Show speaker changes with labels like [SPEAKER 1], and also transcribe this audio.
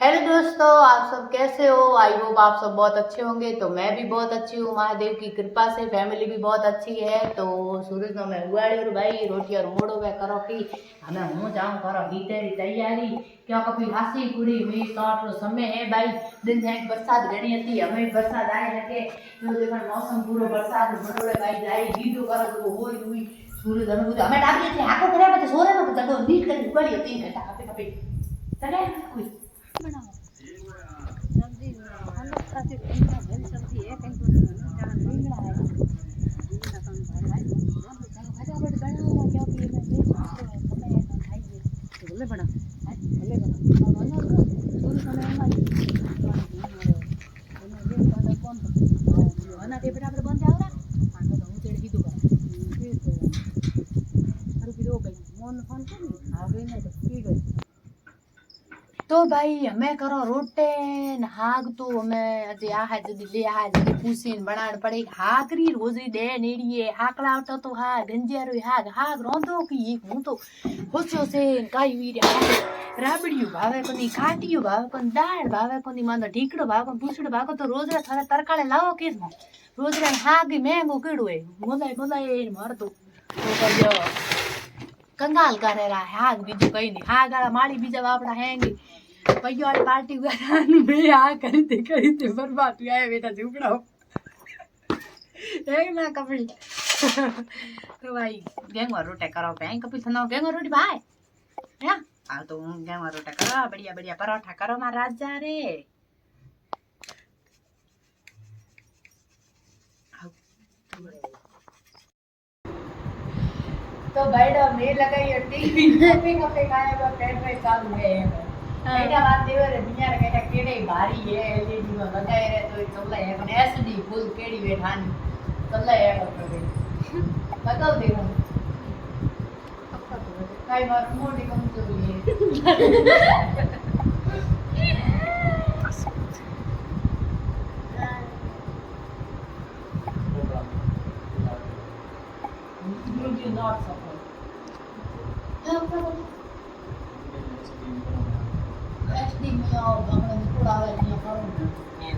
[SPEAKER 1] Hello दोस्तों, आप सब कैसे हो। आई होप आप सब बहुत अच्छे होंगे। तो मैं भी बहुत अच्छी हूँ, महादेव की कृपा से। फैमिली भी बहुत अच्छी है। तो सूरज नो मैं हुआड़ी और भाई रोटी और मोड़ो वे करो की हमें हूँ जाऊँ करो ही तेरी तैयारी क्या कभी हासी कुड़ी मी काट रो समय है भाई। दिन जाए बरसात घनी थी हमें बरसात आए लगे तो देखो मौसम पूरो बरसात बड़ोड़े भाई जाई गीतो करो तो होई हुई सूरज हमें कुछ हमें डाल दिए हाको करे मत सोरे न जगो नीट कर उड़ी 3 घंटा कपे कपे चले कोई बनाओ सब्जी अलग खाती भींगा भेल सब्जी है कहीं तो जान भींगड़ा है भींगड़ा कम भाई फटाफट बनाओ क्योंकि मैं ले सकते हैं समय है ना खाइए भले बना पूरी समय हमारी ये तो बंद बना दे फटाफट बन जाओ ना आने तो मुझे की तो फिर रुकी रो गई मोन फोन कर आ गई ना तो पी गई। तो भाई हमें करो रोटे हाग तो हमें अजे आ है जदी ले आ जदी पूसीन बनाण पड़े हाकरी रोजरी दे नेड़िए हाकला तो हा गंजियारो हाग रोंदो की एक हूं तो होस्यो से काई वीर राबड़ियो भावे कोनी काटियो भावे कोनी दाल भावे कोनी मानो ढीकड़ो भावे कोनी पूछड़ो भावे तो रोजरा थारे तरकाळे लावो केस मो रोजरा हाग महंगो केड़ो है मोदाई मार तो करियो कंगाल करे रहा हाग बीजू कई नहीं हाग वाला माड़ी बीजा बापड़ा हैंगे पയ്યો वाली पार्टी करानी मैं आ करी ते बर्बाद आए बेटा झुकड़ो एक ना कपिल तो भाई गेंगवा रोटे करो बैंक कपिल थनो गेंगवा रोटी भाई या आ तो गेंगवा रोटे करो बढ़िया बढ़िया परोठा करो मार राजा रे तो बैठो मैं लगाई टीवी कॉफी कॉफी खाएगा पेट में चालू है बेटा बात देव रे दुनिया रे बेटा केड़े भारी है एलईडी में लगाए रे तो चल है पण एसडी फुल केड़ी बैठानी चल है तो बताओ देखो काई बार मोटी कमजोरी है you do not support HD में आओ આપણે થોડા આવે અહીંયા કરો ને